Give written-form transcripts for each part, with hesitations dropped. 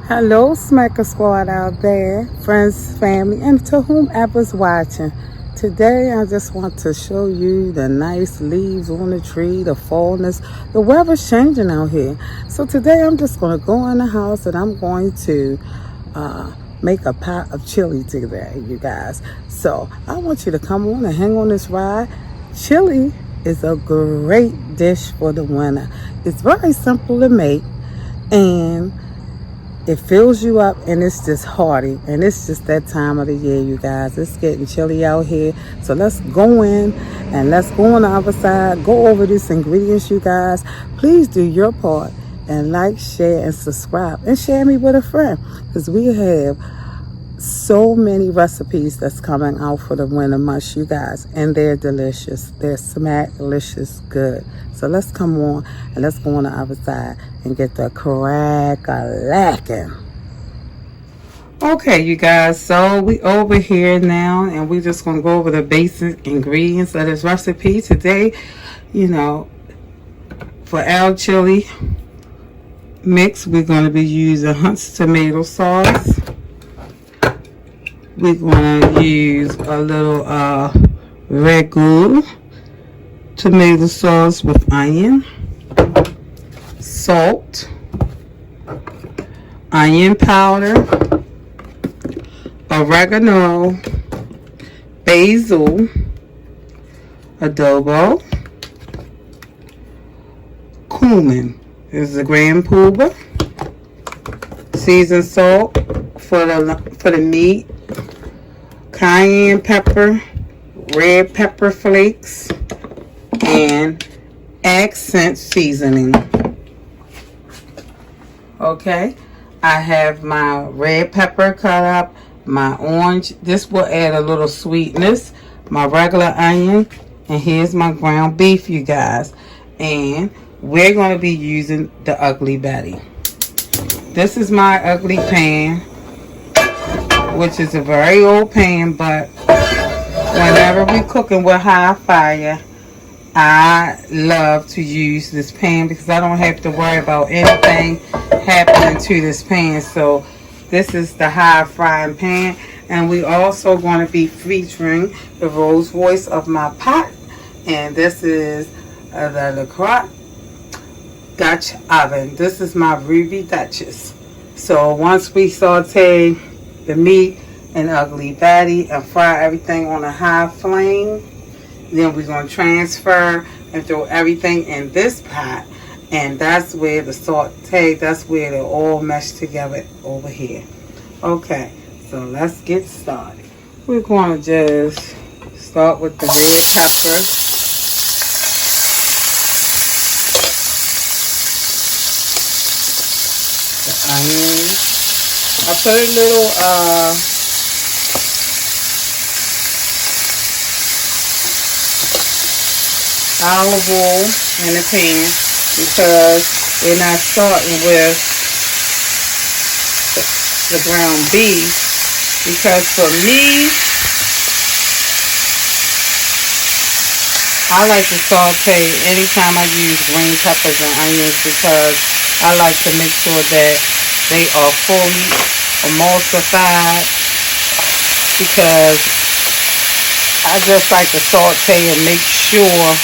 Hello, Smacker Squad out there, friends, family, and to whomever's watching. Today, I just want to show you the nice leaves on the tree, the fallness. The weather's changing out here. So today, I'm just going to go in the house and I'm going to make a pot of chili today, you guys. So I want you to come on and hang on this ride. Chili is a great dish for the winter. It's very simple to make, and it fills you up, and it's just hearty, and it's just that time of the year, you guys. It's getting chilly out here, so let's go in and let's go on the other side, go over these ingredients, you guys. Please do your part and like, share, and subscribe, and share me with a friend, because we have so many recipes that's coming out for the winter months, you guys, and they're delicious. They're smack-licious good. So let's come on and let's go on the other side and get the crack-a-lackin'. Okay, you guys, so we over here now, and we're just going to go over the basic ingredients of this recipe today. You know, for our chili mix, we're going to be using Hunt's tomato sauce. We're going to use a little regular tomato sauce with onion, salt, onion powder, oregano, basil, adobo, cumin. This is a gram poober, seasoned salt for the meat, cayenne pepper, red pepper flakes, and accent seasoning. Okay, I have my red pepper cut up, my orange, this will add a little sweetness, my regular onion, and here's my ground beef, you guys. And we're going to be using the Ugly Betty. This is my ugly pan, which is a very old pan, but whenever we're cooking with high fire, I love to use this pan because I don't have to worry about anything happening to this pan. So this is the high frying pan, and we also going to be featuring the Rose Voice of my pot, and this is the Le Croix Dutch oven. This is my Ruby Duchess. So once we saute the meat and Ugly Betty and fry everything on a high flame, then we're going to transfer and throw everything in this pot, and that's where the saute, that's where they all mesh together over here. Okay, so let's get started. We're going to just start with the red pepper, the onion. I put a little olive oil in the pan because we're not starting with the ground beef, because for me, I like to saute anytime I use green peppers and onions, because I like to make sure that they are fully emulsified, because I just like to saute and make sure.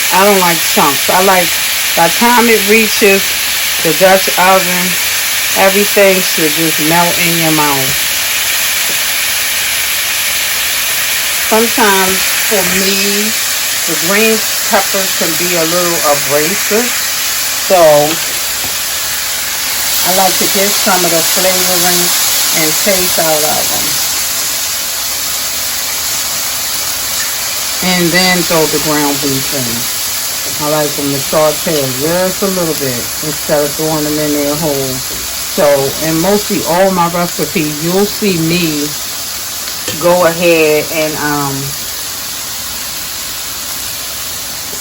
I don't like chunks. I like, by the time it reaches the Dutch oven, everything should just melt in your mouth. Sometimes for me, the green peppers can be a little abrasive, so I like to get some of the flavoring and taste out of them, and then throw the ground beef in. I like them to saute just a little bit instead of throwing them in there whole. So, in mostly all my recipes, you'll see me go ahead and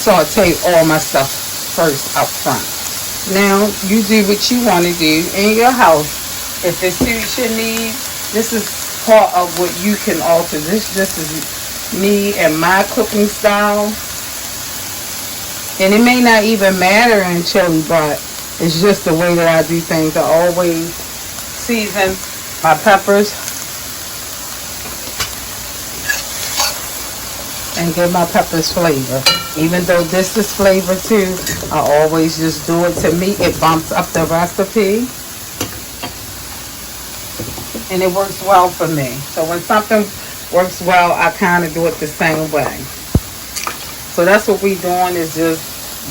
saute all my stuff first up front. Now, you do what you want to do in your house. If it suits your needs, this is part of what you can alter. This is me and my cooking style. And it may not even matter in chili, but it's just the way that I do things. I always season my peppers and give my peppers flavor. Even though this is flavor too, I always just do it. To me, it bumps up the recipe. And it works well for me. So when something works well, I kind of do it the same way. So that's what we doing, is just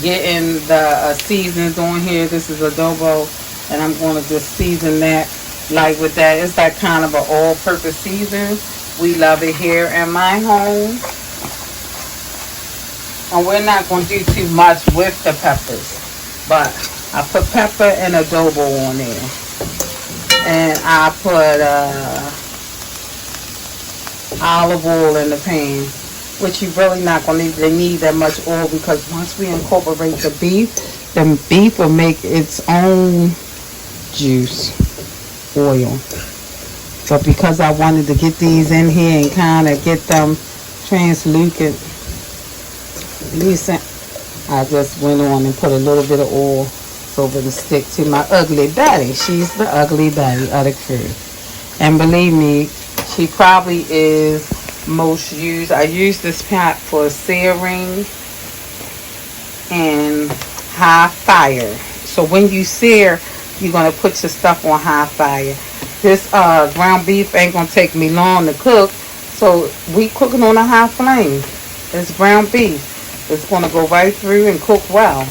getting the seasonings on here. This is adobo, and I'm going to just season that like with that. It's like kind of an all-purpose season. We love it here in my home. And we're not going to do too much with the peppers, but I put pepper and adobo on there. And I put olive oil in the pan, which you really not going to need that much oil, because once we incorporate the beef will make its own juice, oil. But because I wanted to get these in here and kind of get them translucent, I just went on and put a little bit of oil so it would stick to my ugly Betty. She's the ugly Betty of the crew. And believe me, she probably is most used. I use this pot for searing and high fire. So when you sear, you're going to put your stuff on high fire. This ground beef ain't going to take me long to cook, so we cooking on a high flame. It's ground beef. It's going to go right through and cook well.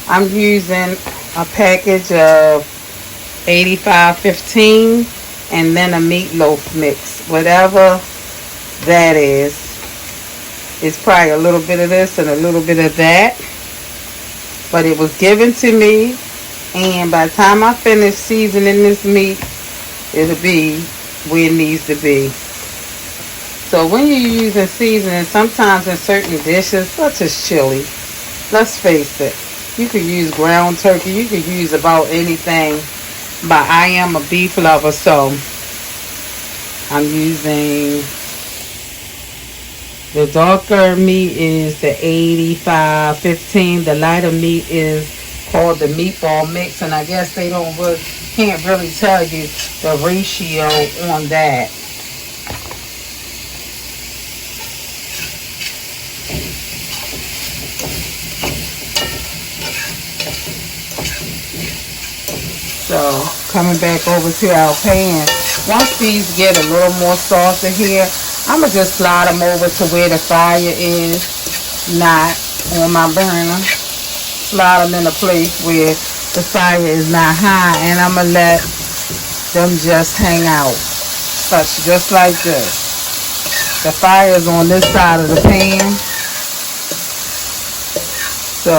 I'm using a package of 8515 and then a meatloaf mix. Whatever that is. It's probably a little bit of this and a little bit of that. But it was given to me, and by the time I finish seasoning this meat, it'll be where it needs to be. So when you're using seasoning, sometimes in certain dishes, such as chili, let's face it, you could use ground turkey, you could use about anything, but I am a beef lover, so I'm using, the darker meat is the 8515, the lighter meat is called the meatball mix, and I guess they can't really tell you the ratio on that. So coming back over to our pan, once these get a little more softer here, I'm going to just slide them over to where the fire is not on my burner. Slide them in a place where the fire is not high, and I'm going to let them just hang out. Such just like this. The fire is on this side of the pan. So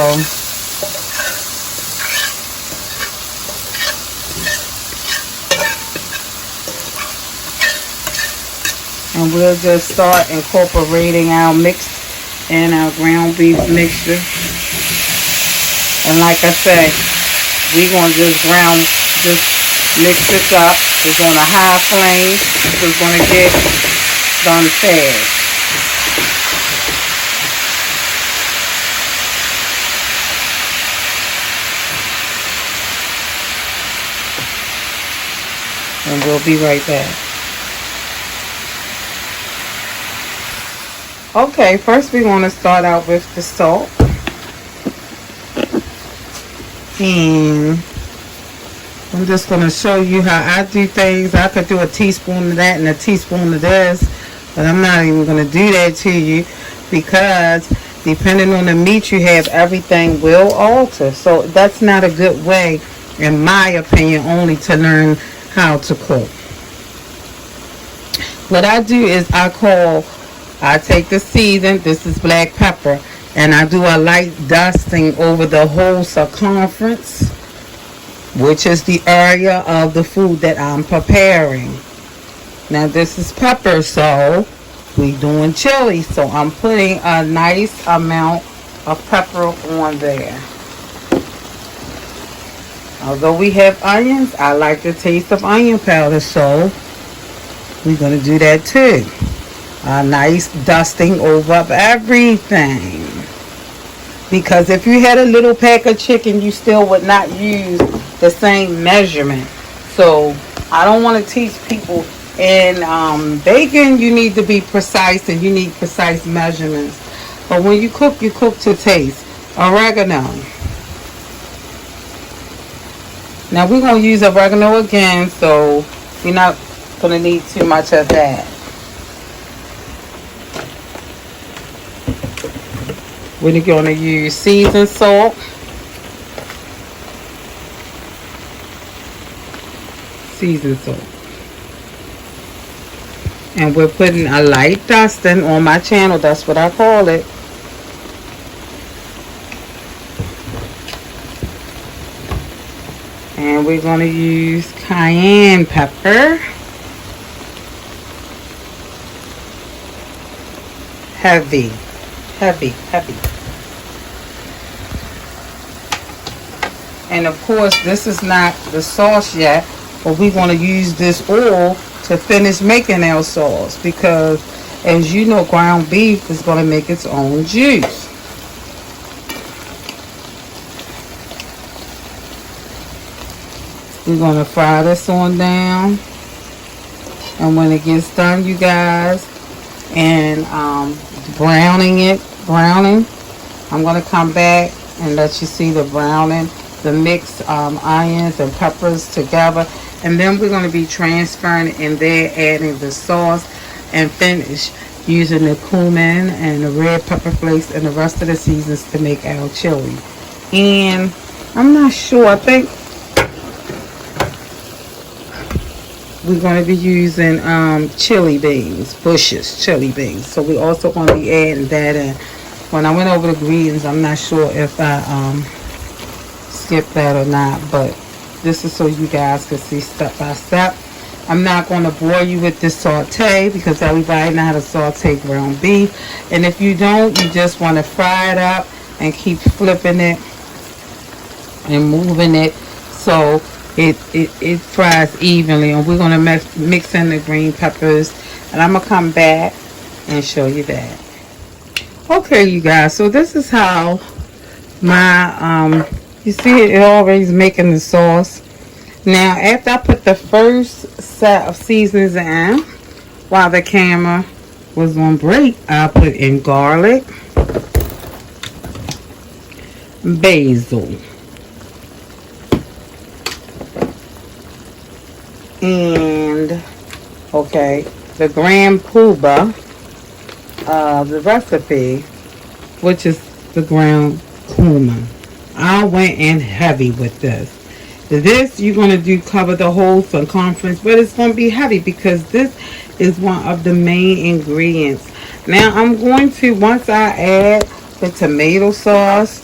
and we'll just start incorporating our mix and our ground beef mixture. And like I say, we're going to just mix this up. It's on a high flame. It's going to get done fast. And we'll be right back. Okay, first we want to start out with the salt. And I'm just going to show you how I do things. I could do a teaspoon of that and a teaspoon of this, but I'm not even going to do that to you, because depending on the meat you have, everything will alter. So that's not a good way, in my opinion, only to learn how to cook. What I do is I take the season, this is black pepper, and I do a light dusting over the whole circumference, which is the area of the food that I'm preparing. Now this is pepper, so we doing chili, so I'm putting a nice amount of pepper on there. Although we have onions, I like the taste of onion powder, so we're going to do that too. A nice dusting over of everything. Because if you had a little pack of chicken, you still would not use the same measurement. So I don't want to teach people. In baking, you need to be precise and you need precise measurements. But when you cook to taste. Oregano. Now we're going to use oregano again, so we're not going to need too much of that. We're going to use seasoned salt. Seasoned salt. And we're putting a light dusting on my channel. That's what I call it. And we're going to use cayenne pepper. Heavy. And of course, this is not the sauce yet, but we're going to use this oil to finish making our sauce, because as you know, ground beef is going to make its own juice. We're going to fry this on down, and when it gets done, you guys, and browning, I'm going to come back and let you see the browning, the mixed onions and peppers together. And then we're going to be transferring in there, adding the sauce, and finish using the cumin and the red pepper flakes and the rest of the seasons to make our chili. And I'm not sure, I think we're going to be using chili beans, Bush's chili beans. So we're also going to be adding that in. When I went over the ingredients, I'm not sure if I skipped that or not, but this is so you guys can see step by step. I'm not going to bore you with this saute, because everybody knows how to saute ground beef. And if you don't, you just want to fry it up and keep flipping it and moving it so it fries evenly. And we're going to mix in the green peppers, and I'm going to come back and show you that. Okay, you guys, so this is how my you see it already making the sauce. Now after I put the first set of seasonings in, while the camera was on break, I put in garlic, basil, and okay, the gram puba of the recipe, which is the ground cumin. I went in heavy with this. This you're going to do cover the whole circumference, but it's going to be heavy because this is one of the main ingredients. Now I'm going to, once I add the tomato sauces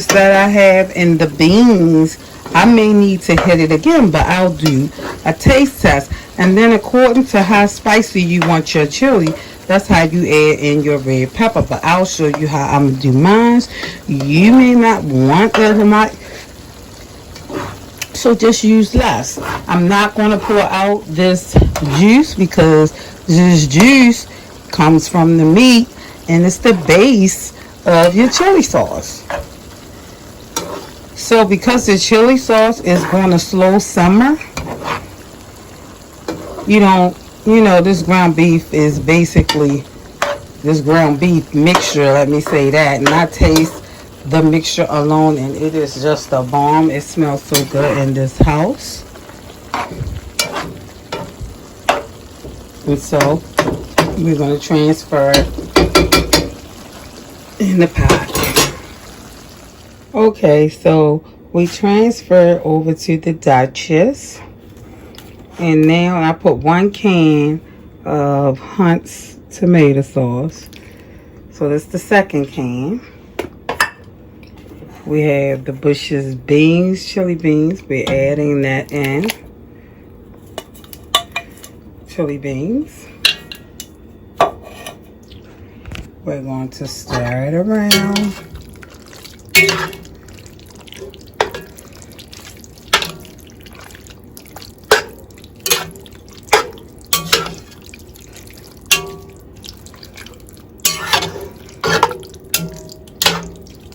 that I have and the beans, I may need to hit it again, but I'll do a taste test. And then according to how spicy you want your chili, that's how you add in your red pepper. But I'll show you how I'm going to do mine. You may not want that much, so just use less. I'm not going to pour out this juice because this juice comes from the meat and it's the base of your chili sauce. So because the chili sauce is going to slow simmer, you know, this ground beef is basically this ground beef mixture, let me say that. And I taste the mixture alone, and it is just a bomb. It smells so good in this house. And so we're going to transfer it in the pot. Okay, so we transfer over to the Duchess. And now I put 1 can of Hunt's tomato sauce. So that's the second can. We have the Bush's beans, chili beans. We're adding that in. Chili beans. We're going to stir it around.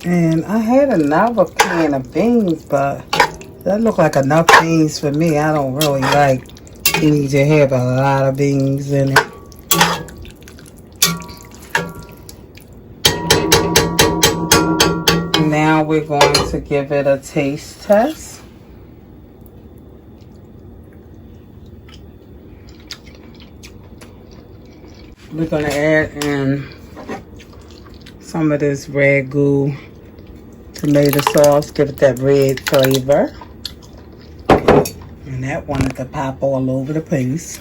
And I had another can of beans, but That look like enough beans for me. I don't really like things that have a lot of beans in it. Now we're going to give it a taste test. We're going to add in some of this ragu tomato sauce, give it that red flavor. And that wanted to pop all over the place.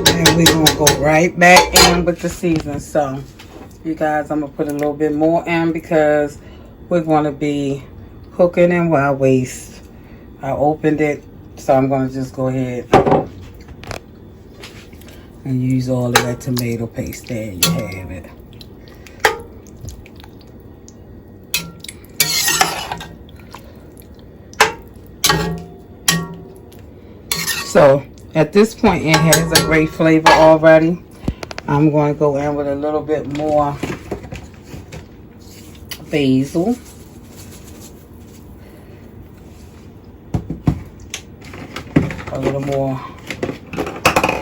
And we're going to go right back in with the season. So, you guys, I'm going to put a little bit more in because we're going to be cooking in wild waste. I opened it, so I'm going to just go ahead and use all of that tomato paste. There you have it. So at this point, it has a great flavor already. I'm going to go in with a little bit more basil. A little more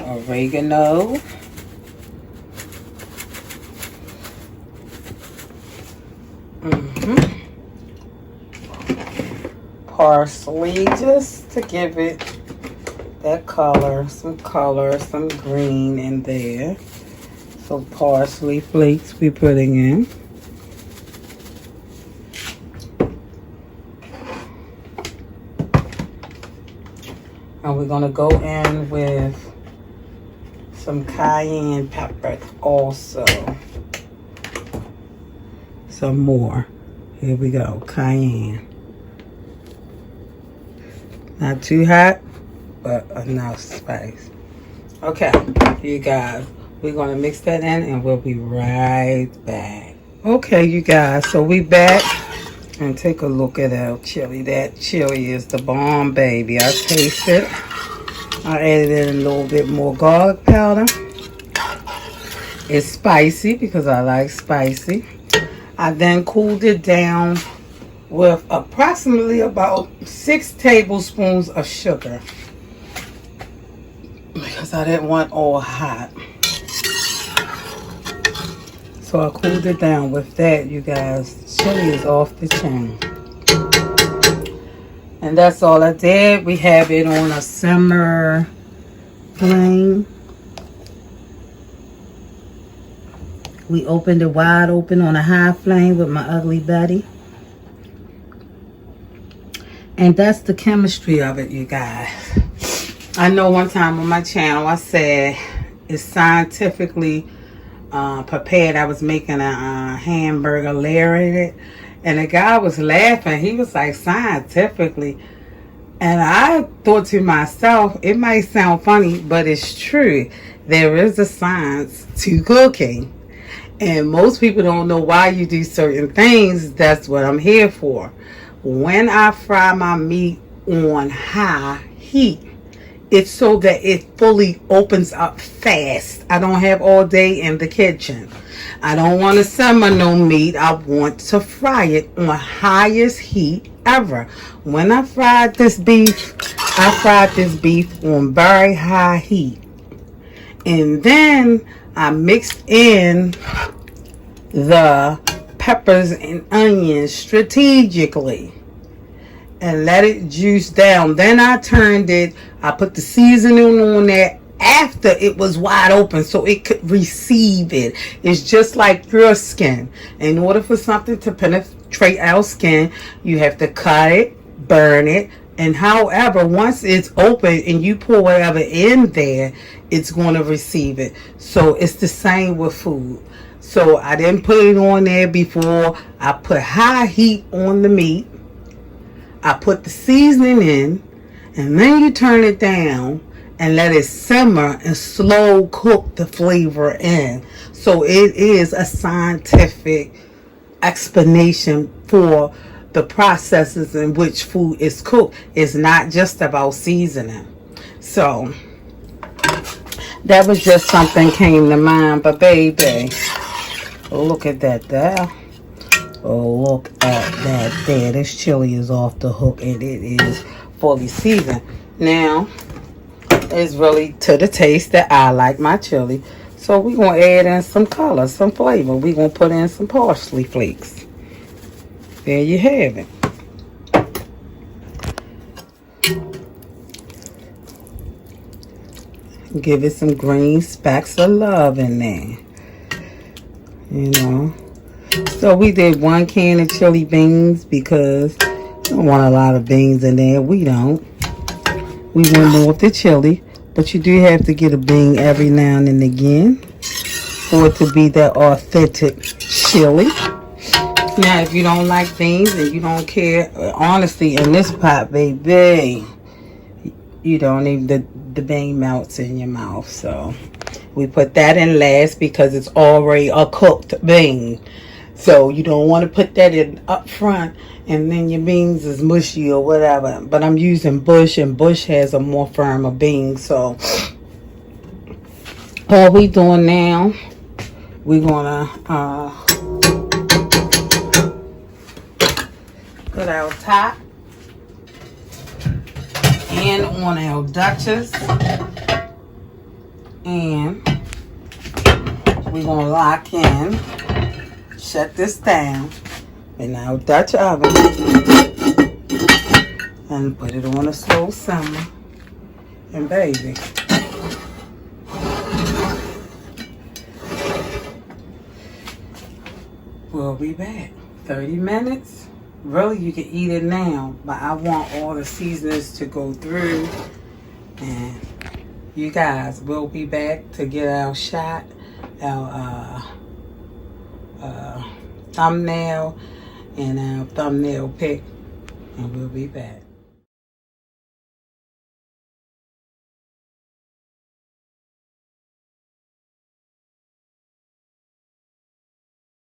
oregano. Parsley, just to give it that color, some green in there. So parsley flakes we're putting in. And we're going to go in with some cayenne pepper also. Some more. Here we go, cayenne. Not too hot, but enough spice. Okay, you guys, we're going to mix that in and we'll be right back. Okay, you guys, so we back. And take a look at our chili. That chili is the bomb, baby. I taste it. I added in a little bit more garlic powder. It's spicy because I like spicy. I then cooled it down with approximately about 6 tablespoons of sugar because I didn't want all hot. So I cooled it down with that, you guys. Chili is off the chain. And that's all I did. We have it on a simmer flame. We opened it wide open on a high flame with my ugly buddy. And that's the chemistry of it, you guys. I know one time on my channel I said it's scientifically prepared. I was making a hamburger layering it, and the guy was laughing. He was like, scientifically. And I thought to myself, it might sound funny, but it's true. There is a science to cooking, and most people don't know why you do certain things. That's what I'm here for. When I fry my meat on high heat, it's so that it fully opens up fast. I don't have all day in the kitchen. I don't want to simmer no meat. I want to fry it on highest heat ever. When I fried this beef, I fried this beef on very high heat. And then I mixed in the peppers and onions strategically and let it juice down. Then I turned it. I put the seasoning on there after it was wide open so it could receive it. It's just like your skin. In order for something to penetrate our skin, you have to cut it, burn it, and however, once it's open and you pour whatever in there, it's going to receive it. So it's the same with food. So I didn't put it on there before. I put high heat on the meat. I put the seasoning in, and then you turn it down and let it simmer and slow cook the flavor in. So it is a scientific explanation for the processes in which food is cooked. It's not just about seasoning. So that was just something came to mind. But baby, look at that there. Oh, look at that there. This chili is off the hook, and it is fully seasoned. Now, it's really to the taste that I like my chili. So we're going to add in some color, some flavor. We're going to put in some parsley flakes. There you have it. Give it some green specks of love in there. You know. So we did 1 can of chili beans because I don't want a lot of beans in there. We don't. We want more of the chili. But you do have to get a bean every now and again for it to be that authentic chili. Now, if you don't like beans and you don't care, honestly, in this pot, baby, you don't even, the bean melts in your mouth. So we put that in last because it's already a cooked bean. So you don't want to put that in up front and then your beans is mushy or whatever. But I'm using Bush, and Bush has a more firmer bean. So all we doing now, we're gonna put our top and on our Duchess, and we're gonna lock in. Shut this down in our Dutch oven and put it on a slow simmer. And baby, we'll be back. 30 minutes. Really, you can eat it now, but I want all the seasonings to go through. And you guys, we'll be back to get our shot, our thumbnail and our thumbnail pick, and we'll be back.